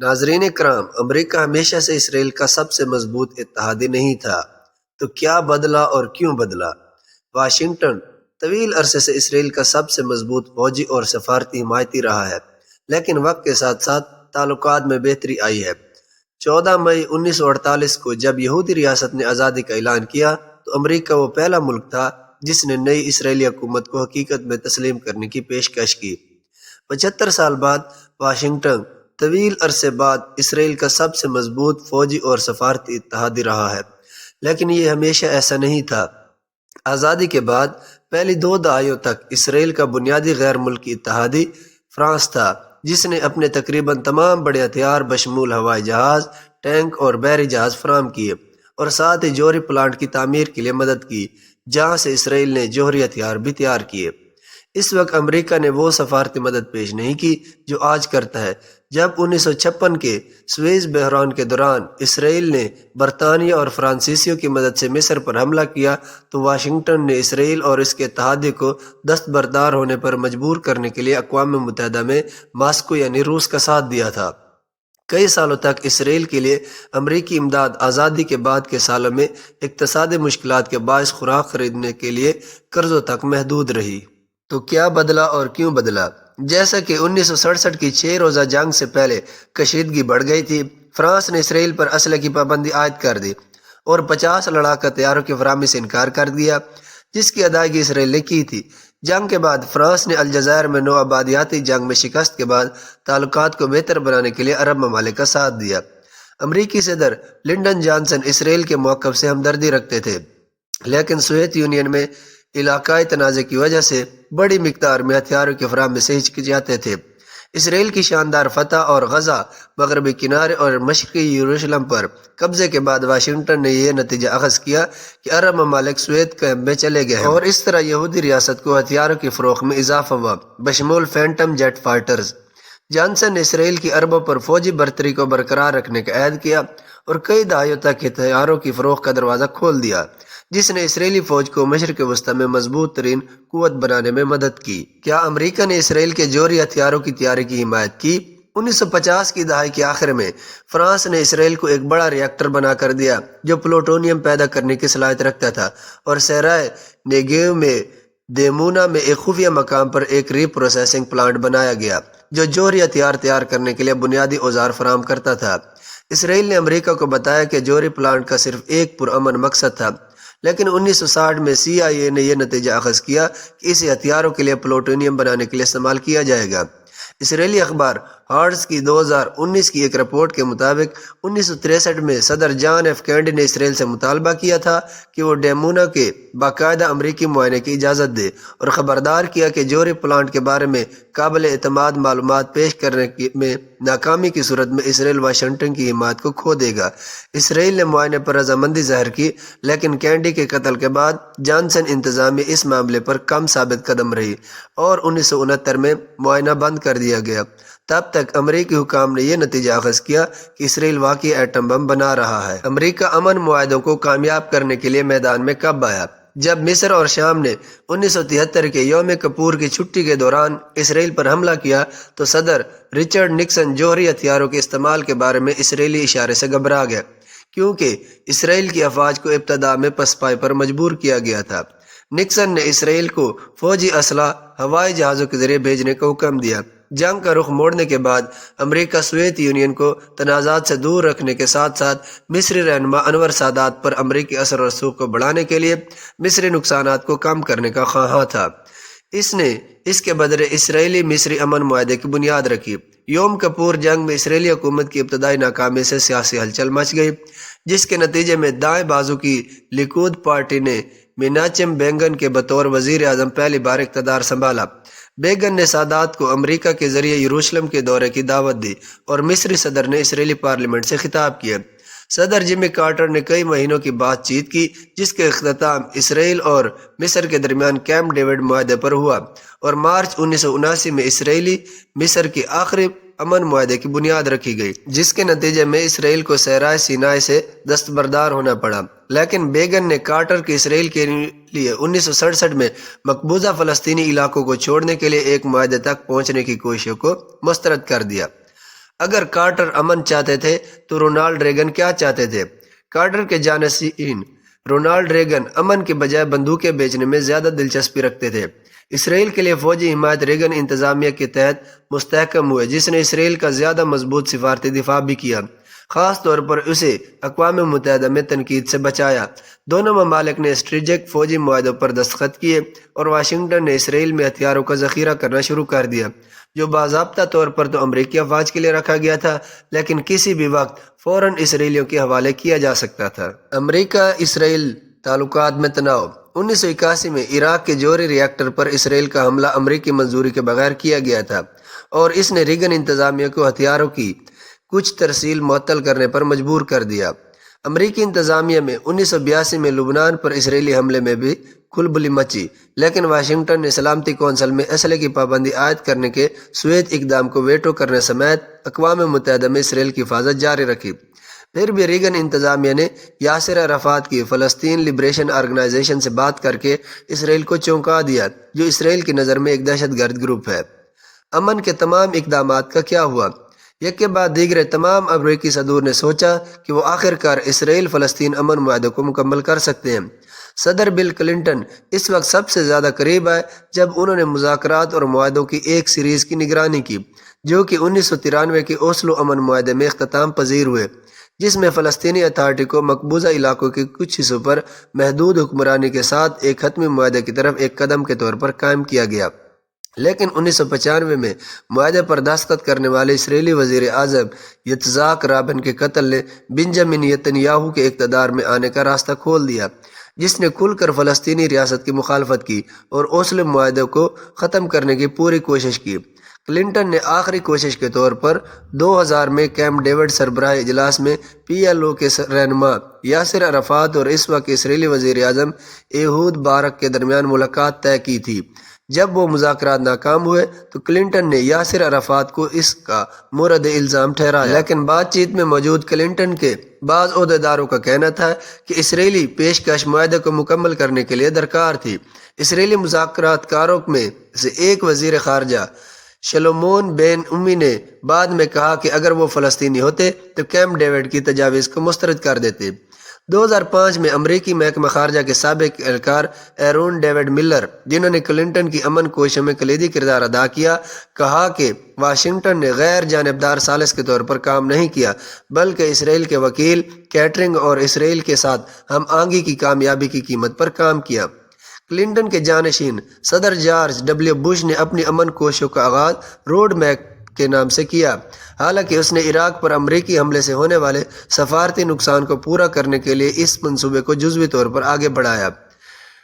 ناظرین کرام، امریکہ ہمیشہ سے اسرائیل کا سب سے مضبوط اتحادی نہیں تھا، تو کیا بدلا اور کیوں بدلا؟ واشنگٹن طویل عرصے سے اسرائیل کا سب سے مضبوط فوجی اور سفارتی حمایتی رہا ہے، لیکن وقت کے ساتھ ساتھ تعلقات میں بہتری آئی ہے۔ 14 مئی 1948 کو جب یہودی ریاست نے آزادی کا اعلان کیا تو امریکہ وہ پہلا ملک تھا جس نے نئی اسرائیلی حکومت کو حقیقت میں تسلیم کرنے کی پیشکش کی۔ 75 سال بعد واشنگٹن طویل عرصے بعد اسرائیل کا سب سے مضبوط فوجی اور سفارتی اتحادی رہا ہے، لیکن یہ ہمیشہ ایسا نہیں تھا۔ آزادی کے بعد پہلی 2 دہائیوں تک اسرائیل کا بنیادی غیر ملکی اتحادی فرانس تھا، جس نے اپنے تقریباً تمام بڑے ہتھیار بشمول ہوائی جہاز، ٹینک اور بحری جہاز فراہم کیے، اور ساتھ ہی جوہری پلانٹ کی تعمیر کے لیے مدد کی، جہاں سے اسرائیل نے جوہری ہتھیار بھی تیار کیے۔ اس وقت امریکہ نے وہ سفارتی مدد پیش نہیں کی جو آج کرتا ہے۔ جب 1956 کے سویز بحران کے دوران اسرائیل نے برطانیہ اور فرانسیسیوں کی مدد سے مصر پر حملہ کیا تو واشنگٹن نے اسرائیل اور اس کے اتحادی کو دستبردار ہونے پر مجبور کرنے کے لیے اقوام متحدہ میں ماسکو یعنی روس کا ساتھ دیا تھا۔ کئی سالوں تک اسرائیل کے لیے امریکی امداد آزادی کے بعد کے سالوں میں اقتصادی مشکلات کے باعث خوراک خریدنے کے لیے قرضوں تک محدود رہی۔ تو کیا بدلا اور کیوں بدلا؟ جیسا کہ 1967 کی 6 روزہ جنگ سے پہلے کشیدگی بڑھ گئی تھی، فرانس نے اسرائیل پر اسلحے کی پابندی عائد کر دی اور 50 لڑاکا طیاروں کی فراہمی سے انکار کر دیا، جس کی ادائیگی اسرائیل نے کی تھی۔ جنگ کے بعد فرانس نے الجزائر میں نو آبادیاتی جنگ میں شکست کے بعد تعلقات کو بہتر بنانے کے لیے عرب ممالک کا ساتھ دیا۔ امریکی صدر لنڈن جانسن اسرائیل کے موقف سے ہمدردی رکھتے تھے، لیکن سوویت یونین میں علاقائی تنازع کی وجہ سے بڑی مقدار میں ہتھیاروں کی فراہمی سے ہچکچاتے تھے۔ اسرائیل کی شاندار فتح اور غزہ، مغربی کنارے اور مشرقی یروشلم پر قبضے کے بعد واشنگٹن نے یہ نتیجہ اخذ کیا کہ عرب ممالک سوویت کیمپ میں چلے گئے اور اس طرح یہودی ریاست کو ہتھیاروں کی فروخت میں اضافہ ہوا، بشمول فینٹم جیٹ فائٹرز۔ جانسن نے اسرائیل کی عربوں پر فوجی برتری کو برقرار رکھنے کا عہد کیا اور کئی دہائیوں تک ہتھیاروں کی فروخت کا دروازہ کھول دیا، جس نے اسرائیلی فوج کو مشرق وسطی میں مضبوط ترین قوت بنانے میں مدد کی۔ کیا امریکہ نے اسرائیل کے جوہری ہتھیاروں کی تیاری کی حمایت کی؟ 1950 کی دہائی کے آخر میں فرانس نے اسرائیل کو ایک بڑا ری ایکٹر بنا کر دیا جو پلوٹونیم پیدا کرنے کی صلاحیت رکھتا تھا، اور صحرائے نیگیو میں دیمونا میں ایک خفیہ مقام پر ایک ری پروسیسنگ پلانٹ بنایا گیا جو جوہری ہتھیار تیار کرنے کے لیے بنیادی اوزار فراہم کرتا تھا۔ اسرائیل نے امریکہ کو بتایا کہ جوہری پلانٹ کا صرف ایک پرامن مقصد تھا، لیکن 1960 میں CIA نے یہ نتیجہ اخذ کیا کہ اسے ہتھیاروں کے لیے پلوٹونیم بنانے کے لیے استعمال کیا جائے گا۔ اسرائیلی اخبار ہارٹز کی 2019 کی ایک رپورٹ کے مطابق 1963 میں صدر جان ایف کینیڈی نے اسرائیل سے مطالبہ کیا تھا کہ وہ ڈیمونا کے باقاعدہ امریکی معائنے کی اجازت دے اور خبردار کیا کہ جوہری پلانٹ کے بارے میں قابل اعتماد معلومات پیش کرنے میں ناکامی کی صورت میں اسرائیل واشنگٹن کی حمایت کو کھو دے گا۔ اسرائیل نے معائنے پر رضامندی ظاہر کی، لیکن کینیڈی کے قتل کے بعد جانسن انتظامیہ اس معاملے پر کم ثابت قدم رہی اور 1969 میں معائنہ بند کر دیا گیا۔ تب تک امریکی حکام نے یہ نتیجہ اخذ کیا کہ اسرائیل واقعی ایٹم بم بنا رہا ہے۔ امریکہ امن معاہدوں کو کامیاب کرنے کے لیے میدان میں کب آیا؟ جب مصر اور شام نے 1973 کے یوم کپور کی چھٹی کے دوران اسرائیل پر حملہ کیا تو صدر رچرڈ نکسن جوہری ہتھیاروں کے استعمال کے بارے میں اسرائیلی اشارے سے گھبرا گیا، کیونکہ اسرائیل کی افواج کو ابتدا میں پسپائی پر مجبور کیا گیا تھا۔ نکسن نے اسرائیل کو فوجی اسلحہ ہوائی جہازوں کے ذریعے بھیجنے کا حکم دیا۔ جنگ کا رخ موڑنے کے بعد امریکہ سوویت یونین کو تنازعات سے دور رکھنے کے ساتھ ساتھ مصری رہنما انور سادات پر امریکی اثر و رسوخ کو بڑھانے کے لیے مصری نقصانات کو کم کرنے کا خواہاں تھا۔ اس نے اس کے بدلے اسرائیلی مصری امن معاہدے کی بنیاد رکھی۔ یوم کپور جنگ میں اسرائیلی حکومت کی ابتدائی ناکامی سے سیاسی ہلچل مچ گئی، جس کے نتیجے میں دائیں بازو کی لیکود پارٹی نے میناچم بیگن کے بطور وزیر اعظم پہلی بار اقتدار سنبھالا۔ بیگن نے سادات کو امریکہ کے ذریعے یروشلم کے دورے کی دعوت دی اور مصری صدر نے اسرائیلی پارلیمنٹ سے خطاب کیا۔ صدر جمی کارٹر نے کئی مہینوں کی بات چیت کی، جس کا اختتام اسرائیل اور مصر کے درمیان کیمپ ڈیوڈ معاہدے پر ہوا، اور مارچ 1979 میں اسرائیلی مصر کے آخری امن معاہدے کی بنیاد رکھی گئی، جس کے نتیجے میں اسرائیل کو صحرائے سینائے سے دستبردار ہونا پڑا۔ لیکن بیگن نے کارٹر کے اسرائیل کے لیے 1967 میں مقبوضہ فلسطینی علاقوں کو چھوڑنے کے لیے ایک معاہدے تک پہنچنے کی کوششوں کو مسترد کر دیا۔ اگر کارٹر امن چاہتے تھے تو رونالڈ ریگن کیا چاہتے تھے؟ کارٹر کے جانشین رونالڈ ریگن امن کے بجائے بندوقیں بیچنے میں زیادہ دلچسپی رکھتے تھے۔ اسرائیل کے لیے فوجی حمایت ریگن انتظامیہ کے تحت مستحکم ہوئے، جس نے اسرائیل کا زیادہ مضبوط سفارتی دفاع بھی کیا، خاص طور پر اسے اقوام متحدہ میں تنقید سے بچایا۔ دونوں ممالک نے اسٹریٹجک فوجی معاہدوں پر دستخط کیے اور واشنگٹن نے اسرائیل میں ہتھیاروں کا ذخیرہ کرنا شروع کر دیا، جو باضابطہ طور پر تو امریکی افواج کے لیے رکھا گیا تھا، لیکن کسی بھی وقت فوراً اسرائیلیوں کے حوالے کیا جا سکتا تھا۔ امریکہ اسرائیل تعلقات میں تناؤ۔ 1981 میں عراق کے جوہری ری ایکٹر پر اسرائیل کا حملہ امریکی منظوری کے بغیر کیا گیا تھا اور اس نے ریگن انتظامیہ کو ہتھیاروں کی کچھ ترسیل معطل کرنے پر مجبور کر دیا۔ امریکی انتظامیہ میں 1982 میں لبنان پر اسرائیلی حملے میں بھی کھلبلی مچی، لیکن واشنگٹن نے سلامتی کونسل میں اسلحے کی پابندی عائد کرنے کے سوویت اقدام کو ویٹو کرنے سمیت اقوام متحدہ میں اسرائیل کی حفاظت جاری رکھی۔ پھر بھی ریگن انتظامیہ نے یاسر عرفات کی فلسطین لبریشن آرگنائزیشن سے بات کر کے اسرائیل کو چونکا دیا، جو اسرائیل کی نظر میں ایک دہشت گرد گروپ ہے۔ امن کے تمام اقدامات کا کیا ہوا؟ یک کے بعد دیگر تمام امریکی صدور نے سوچا کہ وہ آخر کار اسرائیل فلسطین امن معاہدے کو مکمل کر سکتے ہیں۔ صدر بل کلنٹن اس وقت سب سے زیادہ قریب آئے جب انہوں نے مذاکرات اور معاہدوں کی ایک سیریز کی نگرانی کی، جو کہ 1993 کے اوسلو امن معاہدے میں اختتام پذیر ہوئے، جس میں فلسطینی اتھارٹی کو مقبوضہ علاقوں کے کچھ حصوں پر محدود حکمرانی کے ساتھ ایک حتمی معاہدے کی طرف ایک قدم کے طور پر قائم کیا گیا۔ لیکن 1995 میں معاہدے پر دستخط کرنے والے اسرائیلی وزیر اعظم یtzhak رابن کے قتل نے بنجامن نتنیاہو کے اقتدار میں آنے کا راستہ کھول دیا، جس نے کھل کر فلسطینی ریاست کی مخالفت کی اور اوسلو معاہدے کو ختم کرنے کی پوری کوشش کی۔ کلنٹن نے آخری کوشش کے طور پر 2000 میں کیمپ ڈیوڈ سربراہ اجلاس میں PLO کے رہنما یاسر عرفات اور اس وقت اسرائیلی وزیر اعظم ایہود بارک کے درمیان ملاقات طے کی تھی۔ جب وہ مذاکرات ناکام ہوئے تو کلنٹن نے یاسر عرفات کو اس کا مورد الزام ٹھہرایا، لیکن بات چیت میں موجود کلنٹن کے بعض عہدیداروں کا کہنا تھا کہ اسرائیلی پیشکش معاہدے کو مکمل کرنے کے لیے درکار تھی۔ اسرائیلی مذاکرات کاروں میں سے ایک وزیر خارجہ شلومون بین امی نے بعد میں کہا کہ اگر وہ فلسطینی ہوتے تو کیمپ ڈیوڈ کی تجاویز کو مسترد کر دیتے۔ 2005 میں امریکی محکمہ خارجہ کے سابق اہلکار ایرون ڈیوڈ ملر، جنہوں نے کلنٹن کی امن کوششوں میں کلیدی کردار ادا کیا، کہا کہ واشنگٹن نے غیر جانبدار ثالث کے طور پر کام نہیں کیا، بلکہ اسرائیل کے وکیل کیٹرنگ اور اسرائیل کے ساتھ ہم آہنگی کی کامیابی کی قیمت پر کام کیا۔ کلنٹن کے جانشین صدر جارج ڈبلیو بش نے اپنی امن کوششوں کا آغاز روڈ میپ کے نام سے کیا، حالانکہ اس نے عراق پر امریکی حملے سے ہونے والے سفارتی نقصان کو پورا کرنے کے لیے اس منصوبے کو جزوی طور پر آگے بڑھایا۔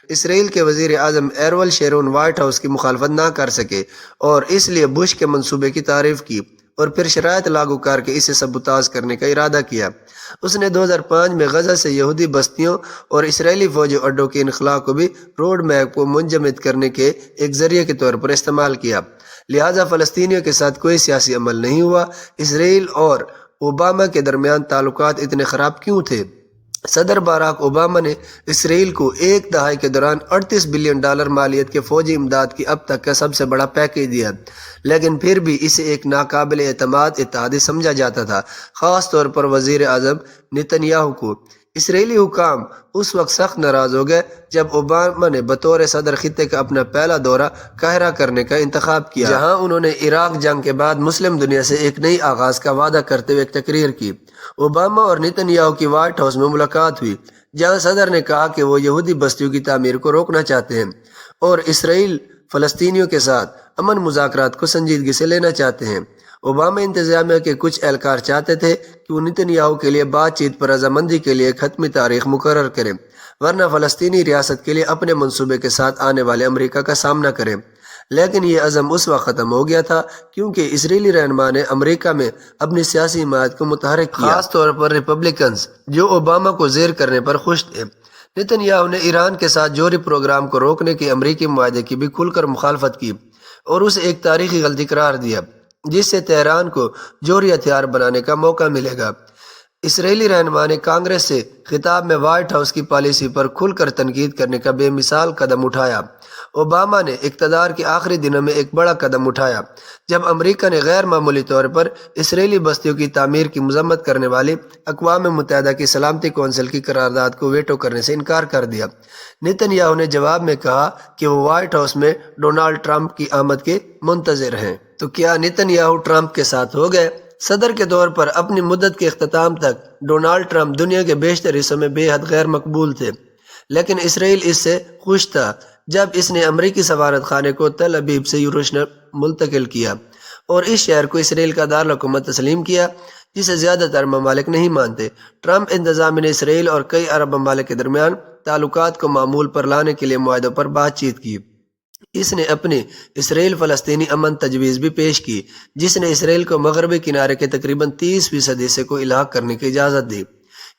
اسرائیل کے وزیر اعظم ایرویل شیرون وائٹ ہاؤس کی مخالفت نہ کر سکے اور اس لیے بش کے منصوبے کی تعریف کی اور پھر شرائط لاگو کر کے اسے سبوتاژ کرنے کا ارادہ کیا۔ اس نے 2005 میں غزہ سے یہودی بستیوں اور اسرائیلی فوجی اڈوں کے انخلاء کو بھی روڈ میپ کو منجمد کرنے کے ایک ذریعے کے طور پر استعمال کیا۔ لہٰذا فلسطینیوں کے ساتھ کوئی سیاسی عمل نہیں ہوا۔ اسرائیل اور اوباما کے درمیان تعلقات اتنے خراب کیوں تھے؟ صدر باراک اوباما نے اسرائیل کو ایک دہائی کے دوران $38 بلین مالیت کے فوجی امداد کی اب تک کا سب سے بڑا پیکیج دیا، لیکن پھر بھی اسے ایک ناقابل اعتماد اتحادی سمجھا جاتا تھا، خاص طور پر وزیر اعظم نتنیاہو کو۔ اسرائیلی حکام اس وقت سخت ناراض ہو گئے جب اوباما نے بطور صدر خطے کا اپنا پہلا دورہ قاہرہ کرنے کا انتخاب کیا، جہاں انہوں نے عراق جنگ کے بعد مسلم دنیا سے ایک نئی آغاز کا وعدہ کرتے ہوئے ایک تقریر کی۔ اوباما اور نتنیاہو کی وائٹ ہاؤس میں ملاقات ہوئی، جہاں صدر نے کہا کہ وہ یہودی بستیوں کی تعمیر کو روکنا چاہتے ہیں اور اسرائیل فلسطینیوں کے ساتھ امن مذاکرات کو سنجیدگی سے لینا چاہتے ہیں۔ اوباما انتظامیہ کے کچھ اہلکار چاہتے تھے کہ وہ نتنیاہو کے لیے بات چیت پر رضامندی کے لیے ایک حتمی تاریخ مقرر کریں، ورنہ فلسطینی ریاست کے لیے اپنے منصوبے کے ساتھ آنے والے امریکہ کا سامنا کریں، لیکن یہ عزم اس وقت ختم ہو گیا تھا کیونکہ اسرائیلی رہنما نے امریکہ میں اپنی سیاسی حمایت کو متحرک کیا، خاص طور پر ریپبلکنز جو اوباما کو زیر کرنے پر خوش تھے۔ نتنیاہو نے ایران کے ساتھ جوہری پروگرام کو روکنے کے امریکی معاہدے کی بھی کھل کر مخالفت کی اور اسے ایک تاریخی غلطی قرار دیا جس سے تہران کو جوہری ہتھیار بنانے کا موقع ملے گا۔ اسرائیلی رہنما نے کانگریس سے خطاب میں وائٹ ہاؤس کی پالیسی پر کھل کر تنقید کرنے کا بے مثال قدم اٹھایا اوباما نے اقتدار کے آخری دنوں میں ایک بڑا قدم اٹھایا جب امریکہ نے غیر معمولی طور پر اسرائیلی بستیوں کی تعمیر کی مذمت کرنے والی اقوام متحدہ کی سلامتی کونسل کی قرارداد کو ویٹو کرنے سے انکار کر دیا۔ نیتن یاہو نے جواب میں کہا کہ وہ وائٹ ہاؤس میں ڈونالڈ ٹرمپ کی آمد کے منتظر ہیں۔ تو کیا نیتن یاہو ٹرمپ کے ساتھ ہو گئے؟ صدر کے طور پر اپنی مدت کے اختتام تک ڈونالڈ ٹرمپ دنیا کے بیشتر حصوں میں بے حد غیر مقبول تھے، لیکن اسرائیل اس سے خوش تھا جب اس نے امریکی سفارت خانے کو تل ابیب سے یروشلم منتقل کیا اور اس شہر کو اسرائیل کا دارالحکومت تسلیم کیا، جسے زیادہ تر ممالک نہیں مانتے۔ ٹرمپ انتظامیہ نے اسرائیل اور کئی عرب ممالک کے درمیان تعلقات کو معمول پر لانے کے لیے معاہدوں پر بات چیت کی۔ اس نے اپنی اسرائیل فلسطینی امن تجویز بھی پیش کی، جس نے اسرائیل کو مغربی کنارے کے تقریباً 30% حصے کو الحاق کرنے کی اجازت دی۔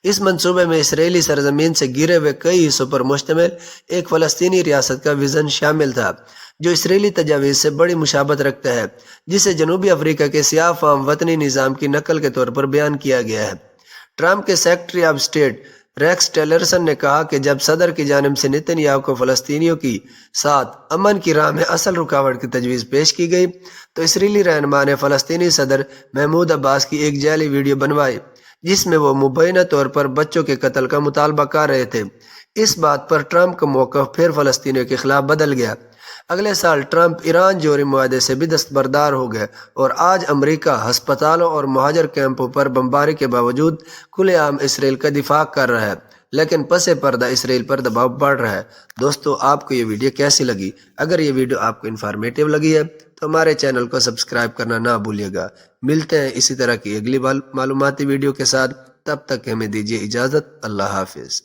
اس منصوبے میں اسرائیلی سرزمین سے گرے ہوئے کئی حصوں پر مشتمل ایک فلسطینی ریاست کا وژن شامل تھا، جو اسرائیلی تجاویز سے بڑی مشابہت رکھتا ہے، جسے جنوبی افریقہ کے سیاہ فام وطنی نظام کی نقل کے طور پر بیان کیا گیا ہے۔ ٹرمپ کے Secretary of State Rex Tillerson نے کہا کہ جب صدر کی جانب سے نیتن یاہو کو فلسطینیوں کی ساتھ امن کی راہ میں اصل رکاوٹ کی تجویز پیش کی گئی تو اسرائیلی رہنما نے فلسطینی صدر محمود عباس کی ایک جعلی ویڈیو بنوائی جس میں وہ مبینہ طور پر بچوں کے قتل کا مطالبہ کر رہے تھے۔ اس بات پر ٹرمپ کا موقف پھر فلسطینیوں کے خلاف بدل گیا۔ اگلے سال ٹرمپ ایران جوہری معاہدے سے بھی دستبردار ہو گئے اور آج امریکہ ہسپتالوں اور مہاجر کیمپوں پر بمباری کے باوجود کھلے عام اسرائیل کا دفاع کر رہا ہے، لیکن پس پردہ اسرائیل پر دباؤ بڑھ رہا ہے۔ دوستو، آپ کو یہ ویڈیو کیسی لگی؟ اگر یہ ویڈیو آپ کو انفارمیٹیو لگی ہے تو ہمارے چینل کو سبسکرائب کرنا نہ بھولیے گا۔ ملتے ہیں اسی طرح کی اگلی معلوماتی ویڈیو کے ساتھ، تب تک ہمیں دیجیے اجازت۔ اللہ حافظ۔